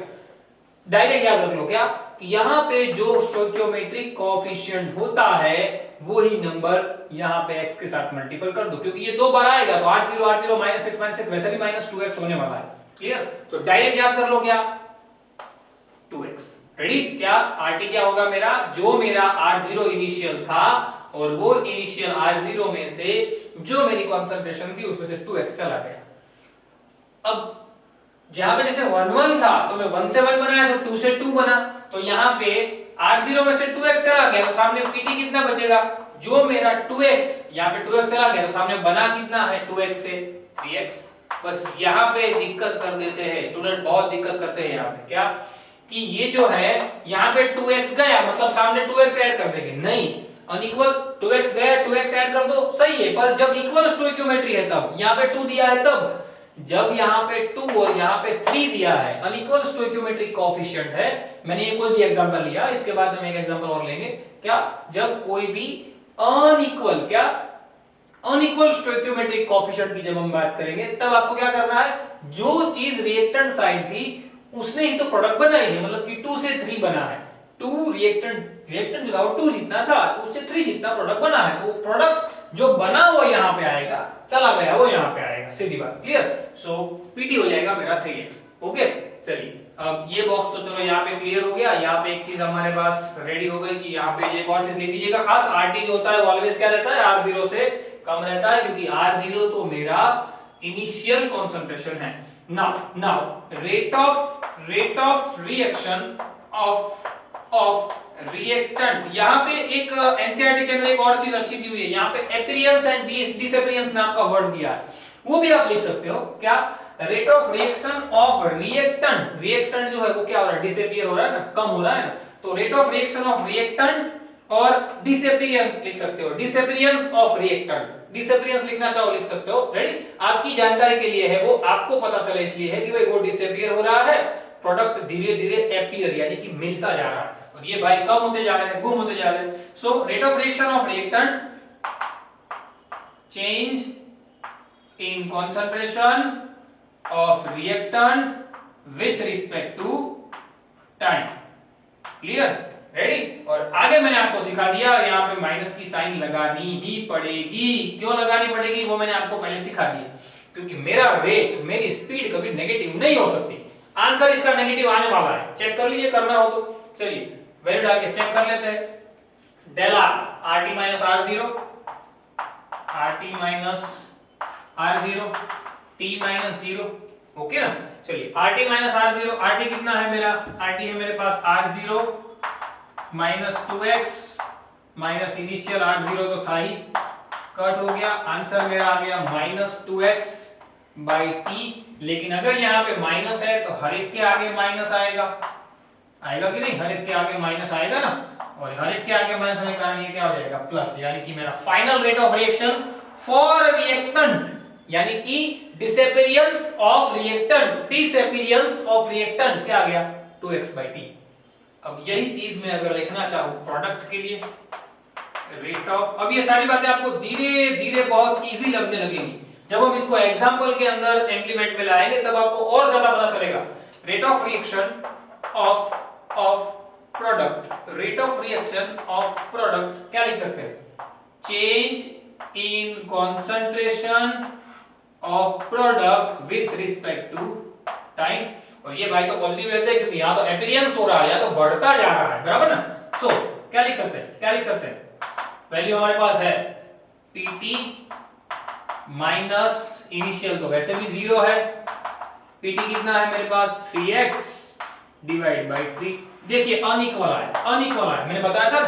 डायरेक्ट याद रख लो क्या कि यहाँ पे जो स्टोइकियोमेट्रिक कोएफिशिएंट होता है वही नंबर यहाँ पे x के साथ मल्टीपल कर दो, क्योंकि ये दो बार आएगा तो r0 माइनस x वैसे भी माइनस 2x होने वाला है। क्लियर? तो डायरेक्ट याद कर लो क्या 2x। रेडी? क्या RT क्या होगा मेरा, जो मेरा R0 इनिशियल था और वो इनिशियल R0 में से जो मेरी कॉन्सेंट्रेशन थी उसमें से 2x चला गया। अब जहां पे जैसे 1 1 था तो मैं 1 से 1 बनाया तो 2 से 2 बना, तो यहाँ पे R0 में से 2x चला गया तो सामने PT कितना बचेगा, जो मेरा 2x, यहाँ पे 2x चला गया तो सामने बना कितना है 2x से 3x। बस यहाँ पे दिक्कत कर देते हैं स्टूडेंट, बहुत दिक्कत करते हैं यहाँ पे क्या कि ये जो है यहाँ पे 2x गया मतलब सामने 2x ऐड कर देंगे, नहीं, अनइक्वल 2x गया 2x ऐड कर दो सही है, पर जब इक्वल स्टोइकियोमेट्री है तब, यहाँ पे 2 दिया है तब, जब यहाँ पे 2 और यहाँ पे 3 दिया है, अनइक्वल स्टोइकियोमेट्रिक कोएफिशिएंट है। मैंने ये कोई भी एग्जांपल लिया, इसके बाद हम एक एग्जांपल और लेंगे क्या, जब कोई भी अनइक्वल क्या अनइक्वल स्टोइकियोमेट्रिक कोएफिशिएंट की जब हम बात करेंगे तब आपको क्या करना है, जो चीज रिएक्टेंट साइड थी उसने ही तो प्रोडक्ट बनाई है, मतलब कि 2 से 3 बना है, 2 रिएक्टेंट जो था वो 2 जितना था तो उससे 3 जितना प्रोडक्ट बना है, तो प्रोडक्ट जो बना वो यहाँ पे आएगा, चला गया वो यहाँ पे आएगा, सीधी बात। क्लियर? सो PT हो जाएगा मेरा 3x। ओके, चलिए अब ये बॉक्स तो चलो यहाँ पे क्लियर हो गया। यहाँ पे एक चीज हमारे पास रेडी हो गई कि यहाँ पे एक और चीज लिख दीजिएगा खास, RT जो होता है वो ऑलवेज क्या रहता है, R0 से कम रहता है, क्योंकि R0 तो मेरा इनिशियल कॉन्सेंट्रेशन है। Now rate of reaction of reactant, यहाँ पे एक एनसीईआरटी के अंदर एक और चीज अच्छी दी हुई है, यहाँ पे अपीयरेंस एंड डिसअपीयरेंस नाम का वर्ड दिया है, वो भी आप लिख सकते हो क्या, rate of reaction of reactant, reactant जो है वो क्या हो रहा है, डिसअपीयर हो रहा है ना, कम हो रहा है ना, तो rate of reaction of reactant और डिसअपीयरेंस लिख सकते हो, डिसअपीयरेंस ऑफ रिएक्टेंट, डिसअपीयरेंस लिखना चाहो लिख सकते हो। रेडी? आपकी जानकारी के लिए है, वो आपको पता चले इसलिए है कि भाई वो डिसअपीयर हो रहा है, प्रोडक्ट धीरे धीरे अपीयर यानी कि मिलता जा रहा है, और ये भाई कम होते जा रहे हैं, गुम होते जा रहे हैं। So rate of reaction of reactant change in concentration of reactant with respect to time. Clear? Ready? और आगे मैंने आपको सिखा दिया, यहाँ पे माइनस की साइन लगानी ही पड़ेगी। क्यों लगानी पड़ेगी वो मैंने आपको पहले सिखा दिया, क्योंकि मेरा रेट, मेरी स्पीड कभी नेगेटिव नहीं हो सकती। आंसर इसका नेगेटिव आने वाला है, चेक कर लीजिए, करना हो तो चलिए वैल्यू डाल के चेक कर लेते हैं। Del R RT minus R0, RT minus R0, T minus 0, okay ना। चलिए RT माइनस R0, RT कितना है मेरा, RT है मेरे पास R0 minus 2x minus initial R0 तो था ही, कट हो गया, आंसर मेरा आ गया माइनस 2x बाई T। लेकिन अगर यहाँ पे माइनस है तो हर एक के आगे माइनस आएगा, आएगा कि नहीं, हर एक के आगे माइनस आएगा ना, और हर एक के आगे माइनस होने के कारण ये क्या हो जाएगा प्लस, यानी कि मेरा final rate of reaction for reactant यानी कि disappearance of reactant, disappearance of reactant क्या आ गया 2x by T। अब यही चीज मैं अगर लिखना चाहूं प्रोडक्ट के लिए रेट ऑफ, अब ये सारी बातें आपको धीरे धीरे बहुत इजी लगने लगेंगी, जब हम इसको एग्जांपल के अंदर इंप्लीमेंट में लाएंगे तब आपको और ज्यादा पता चलेगा। Rate of reaction of product, rate of reaction of product क्या लिख सकते हैं, change in concentration of product with respect to time. और ये भाई तो पॉजिटिव रहते हैं क्योंकि यहाँ तो अपीयरेंस हो रहा है, यहाँ तो बढ़ता जा रहा है, बराबर ना। सो क्या लिख सकते हैं, क्या लिख सकते हैं, वैल्यू हमारे पास है PT माइनस इनिशियल तो वैसे भी 0 है, PT कितना है मेरे पास 3x डिवाइड बाई 3। देखिए अनइक्वल है, अनइक्वल है, मैंने बताया था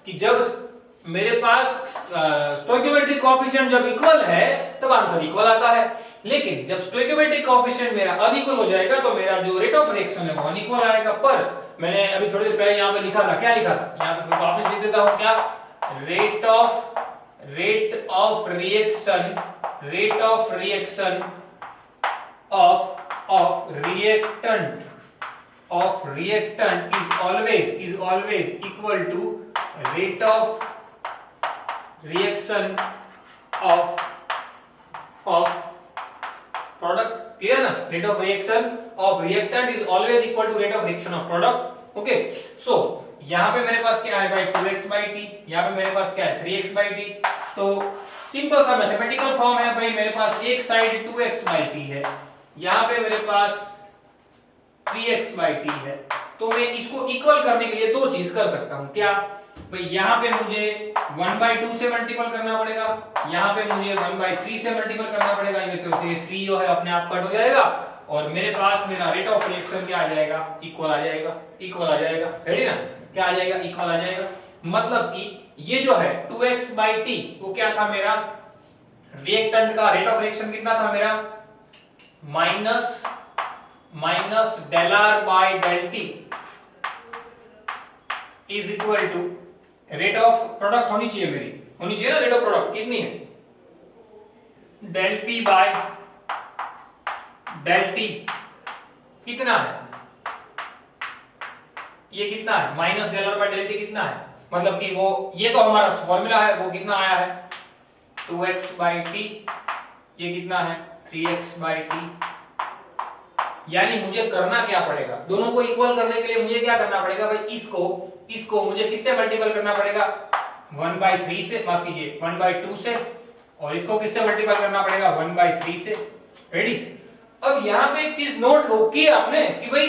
कि जब मेरे पास स्टोइकियोमेट्रिक कोएफिशिएंट जब इक्वल है तब आंसर इक्वल आता है। लेकिन जब स्टोइकियोमेट्रिक कोएफिशिएंट मेरा अनइक्वल हो जाएगा तो मेरा जो रेट ऑफ रिएक्शन है वो अनइक्वल आएगा। पर मैंने अभी थोड़ी देर पहले यहाँ पे लिखा था, क्या लिखा था, यहाँ पे वापस लिख देता हूँ, क्या, rate of reaction of reactant is always equal to rate of reaction of product। Clear ना, rate of reaction of reactant is always equal to rate of reaction of product। Okay, so यहाँ पे मेरे पास क्या है भाई 2x by t, यहाँ पे मेरे पास क्या है 3x by t। तो सिंपल सा मैथमेटिकल फॉर्म है भाई, मेरे पास एक साइड 2x by t है, यहाँ पे मेरे पास 3x by t है। तो मैं इसको इक्वल करने के लिए दो चीज कर सकता हूं, क्या भाई, यहाँ पे मुझे 1/2 से मल्टीपल करना पड़ेगा, यहाँ पे मुझे 1/3 से मल्टीपल करना पड़ेगा, ये तो 3 जो है अपने आप कट हो जाएगा और मेरे पास मेरा रेट ऑफ रिएक्शन क्या आ जाएगा, इक्वल आ जाएगा। रेडी ना, क्या आ जाएगा, इक्वल आ जाएगा। मतलब कि ये जो है 2x by t वो क्या था मेरा, रिएक्टेंट का रेट ऑफ रिएक्शन कितना था मेरा, minus del r by del t is equal to rate of product होनी चाहिए ना, रेट ऑफ प्रोडक्ट कितनी है, del p by del t कितना है, ये कितना है, minus del r by del t कितना है, मतलब कि वो ये तो हमारा फॉर्मूला है, वो कितना आया है 2x by t, ये कितना है 3x by t। यानी मुझे करना क्या पड़ेगा, दोनों को इक्वल करने के लिए मुझे क्या करना पड़ेगा भाई, इसको मुझे किससे मल्टीपल करना पड़ेगा, 1/3 से, माफ कीजिए 1/2 से, और इसको किससे मल्टीपल करना पड़ेगा 1/3 से। रेडी। अब यहाँ पे एक चीज नोट की आपने कि भाई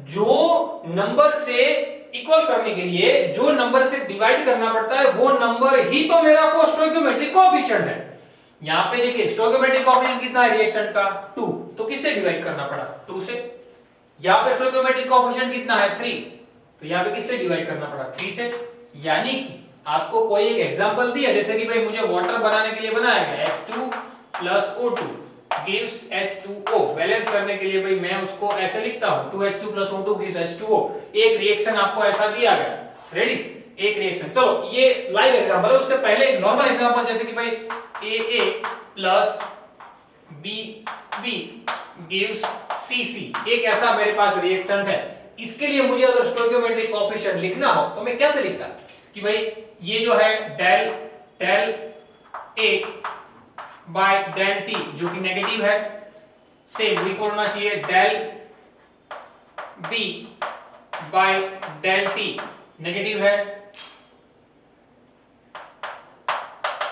जो नंबर से इक्वल करने के लिए जो नंबर से डिवाइड करना पड़ता है वो नंबर ही तो मेरा स्टोइकियोमेट्रिक कोएफिशिएंट है। यहाँ पे देखिए स्टोइकियोमेट्रिक कोएफिशिएंट कितना है रिएक्टेंट का 2, तो किससे डिवाइड करना पड़ा 2 से। यहाँ पे स्टोइकियोमेट्रिक कोएफिशिएंट कितना है 3, तो यहाँ पे किससे डिवाइड करना पड़ा 3 से। यानी कि आपको कोई एक एग्जांपल दिया, जैसे कि भाई मुझे वाटर बनाने के लिए बनाया गया H2 plus O2 gives H2O, balance करने के लिए भाई मैं उसको ऐसे लिखता हूं 2H2 plus O2 gives H2O। एक रिएक्शन आपको ऐसा दिया गया, रेडी, एक रिएक्शन। चलो ये लाइव एग्जांपल है, उससे पहले एक नॉर्मल एग्जांपल, जैसे कि भाई AA plus BB gives CC, एक ऐसा मेरे पास रिएक्टेंट है। इसके लिए मुझे अगर स्टोइकियोमेट्रिक कोएफिशिएंट लिखना हो तो मैं कैसे लिखता कि भाई ये जो है del A by del T जो कि नेगेटिव है, सेम इक्वल होना चाहिए del B by del T, negative है,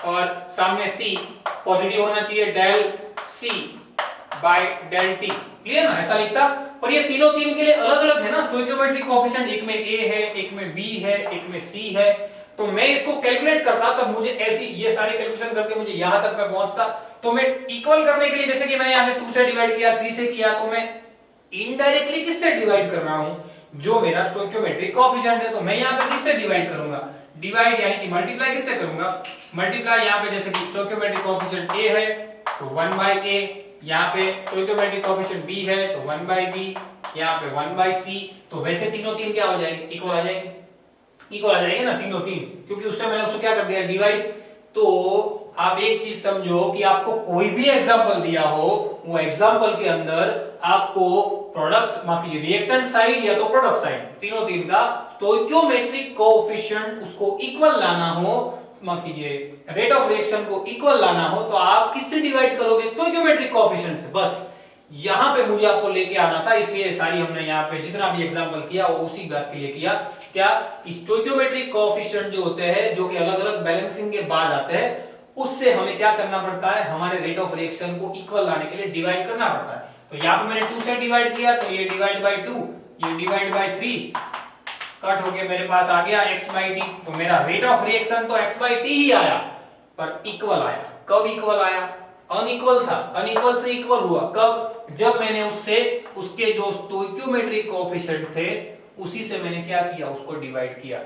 और सामने C पॉजिटिव होना चाहिए del C by del T। Clear ना, ऐसा लिखता। पर ये तीनों के लिए अलग अलग है ना स्टोइकियोमेट्रिक कोएफिशिएंट, एक में A है, एक में B है, एक में C है। तो मैं इसको कैलकुलेट करता तब मुझे ऐसी ये सारे कैलकुलेशन करके मुझे यहां तक मैं पहुंचता। तो मैं इक्वल करने के लिए जैसे कि मैंने यहां से 2 से डिवाइड किया, 3 से किया, तो मैं इनडायरेक्टली किससे डिवाइड कर रहा हूं, जो मेरा स्टोइकियोमेट्रिक कोएफिशिएंट है। तो मैं यहां पे किससे डिवाइड करूंगा, डिवाइड यानी कि मल्टीप्लाई किससे करूंगा, मल्टीप्लाई यहां पे जैसे कि स्टोइकियोमेट्रिक कोएफिशिएंट A है तो 1/A, यहाँ पे स्टोइकियोमेट्रिक कोएफिशिएंट B है तो 1/B, यहाँ पे 1/C। तो वैसे तीनों तीन क्या हो जाएंगे, इक्वल आ जाएंगे, इक्वल आ जाएंगे ना तीनों तीन, क्योंकि उससे मैंने उसको क्या कर दिया डिवाइड। तो आप एक चीज समझो कि आपको कोई भी एग्जांपल दिया हो, वो एग्जांपल के अंदर आपको प्रोडक्ट, माफ कीजिए रिएक्टेंट साइड या तो प्रोडक्ट साइड, तीनों तीन का स्टोइकियोमेट्रिक कोएफिशिएंट उसको इक्वल लाना हो, माफ कीजिए रेट ऑफ रिएक्शन को इक्वल लाना हो, तो आप किससे डिवाइड करोगे, स्टोइकियोमेट्रिक कोएफिशिएंट से। बस यहां पे मुझे आपको लेके आना था, इसलिए सारी हमने यहाँ पे जितना भी एग्जांपल किया वो उसी बात के लिए किया। क्या स्टोइकियोमेट्रिक कोएफिशिएंट जो होते हैं, जो कि अलग अलग बैलेंसिंग के बाद आते हैं, उससे हमें क्या करना पड़ता है, हमारे रेट ऑफ रिएक्शन को इक्वल लाने के लिए डिवाइड करना पड़ता है। तो यहाँ पे मैंने 2 से डिवाइड किया तो ये डिवाइड बाय 2, ये डिवाइड बाय 3, कट होके मेरे पास आ गया x by t। तो मेरा रेट ऑफ रिएक्शन तो x by t ही आया, पर इक्वल आया। कब इक्वल आया, अनइक्वल था, अनइक्वल से इक्वल हुआ कब, जब मैंने उससे उसके जो स्टोइकियोमेट्रिक कोएफिशिएंट थे उसी से मैंने क्या किया, उसको डिवाइड किया।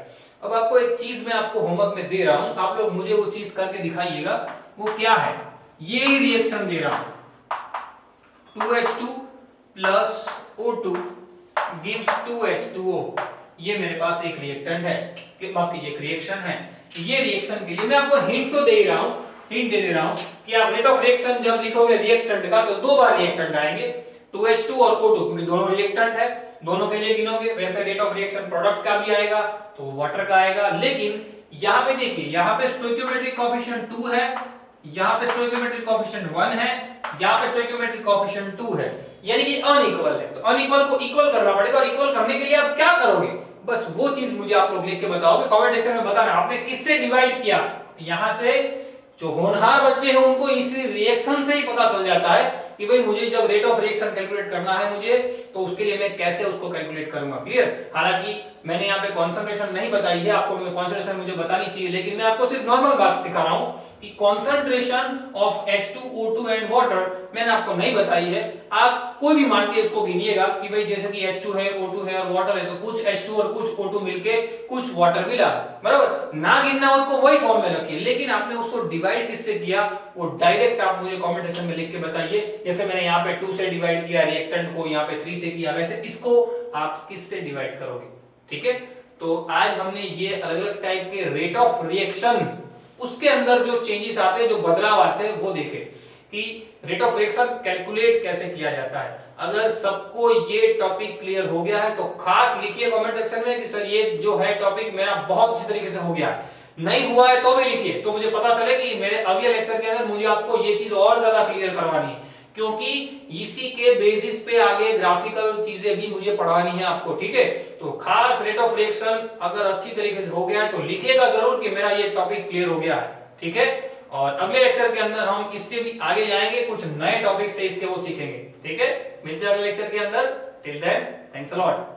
अब आपको एक चीज मैं आपको होमवर्क में दे रहा हूं, आप लोग मुझे वो चीज करके दिखाइएगा, वो क्या है। ये ही रिएक्शन दे रहा हूं, 2H2 plus O2 gives 2H2O। ये मेरे पास एक रिएक्टेंट है, माफ कीजिए, एक रिएक्शन है। ये रिएक्शन के लिए मैं आपको हिंट तो दे ही रहा हूं, हिंट दे रहा हूं कि आप रेट ऑफ रिएक्शन जब लिखोगे रिएक्टेंट का तो दो बार रिएक्टेंट आएंगे, 2H2 और O2, क्योंकि दोनों रिएक्टेंट है, दोनों के लिए गिनोगे। वैसे रेट ऑफ रिएक्शन प्रोडक्ट का भी आएगा तो वाटर का आएगा, लेकिन यहाँ पे देखिए, यहाँ पे स्टोइकियोमेट्रिक कोएफिशिएंट 2 है, यहाँ पे स्टोइकियोमेट्रिक कोएफिशिएंट 1 है, यहाँ पे स्टोइकियोमेट्रिक कोएफिशिएंट 2 है, यानी कि अनइक्वल है। तो अनइक्वल को इक्वल करना पड़ेगा, और इक्वल करने के लिए आप क्या करोगे, बस वो चीज मुझे आप लोग लिख के बताओगे, कमेंट सेक्शन में बताना आपने किससे डिवाइड किया। यहां से जो होनहार बच्चे हैं उनको इस रिएक्शन से ही पता चल जाता है कि भाई मुझे जब रेट ऑफ रिएक्शन कैलकुलेट करना है मुझे, तो उसके लिए मैं कैसे उसको कैलकुलेट करूंगा। क्लियर? हालांकि मैंने यहाँ पे कॉन्सेंट्रेशन नहीं बताई है, आपको कॉन्सेंट्रेशन मुझे बतानी चाहिए, लेकिन मैं आपको सिर्फ नॉर्मल बात सिखा रहा हूं कि concentration of H2O2 and water मैंने आपको नहीं बताई है। आप कोई भी मान के इसको गिनिएगा कि भाई जैसे कि H2 है, O2 है और वाटर है, तो कुछ H2 और कुछ O2 मिलके कुछ वाटर मिला, बराबर ना गिनना, उनको वही फॉर्म में रखिए, लेकिन आपने उसको डिवाइड किससे किया वो डायरेक्ट आप मुझे कमेंट सेक्शन में लिख के बताइए। जैसे मैंने यहाँ पे 2 से डिवाइड किया, रिएक्टेंट को यहाँ पे 3 से किया, वैसे इसको आप किससे डिवाइड करोगे। ठीक है, तो आज हमने ये अलग अलग टाइप के रेट ऑफ रिएक्शन, उसके अंदर जो चेंजेस आते हैं, जो बदलाव आते हैं, वो देखे कि रेट ऑफ रिएक्शन कैलकुलेट कैसे किया जाता है। अगर सबको ये टॉपिक क्लियर हो गया है तो खास लिखिए कमेंट सेक्शन में कि सर ये जो है टॉपिक मेरा बहुत अच्छी तरीके से हो गया है। नहीं हुआ है तो भी लिखिए, तो मुझे पता चले कि मेरे अगले लेक्चर के अंदर मुझे आपको ये चीज और ज्यादा क्लियर करवानी है, क्योंकि इसी के बेसिस पे आगे ग्राफिकल चीजें भी मुझे पढ़ानी है आपको। ठीक है, तो खास रेट ऑफ रिएक्शन अगर अच्छी तरीके से हो गया है तो लिखिएगा जरूर कि मेरा ये टॉपिक क्लियर हो गया है। ठीक है, और अगले लेक्चर के अंदर हम इससे भी आगे जाएंगे, कुछ नए टॉपिक से इसके वो सीखेंगे। ठीक है, मिलते हैं अगले लेक्चर के अंदर। Till then, thanks a lot.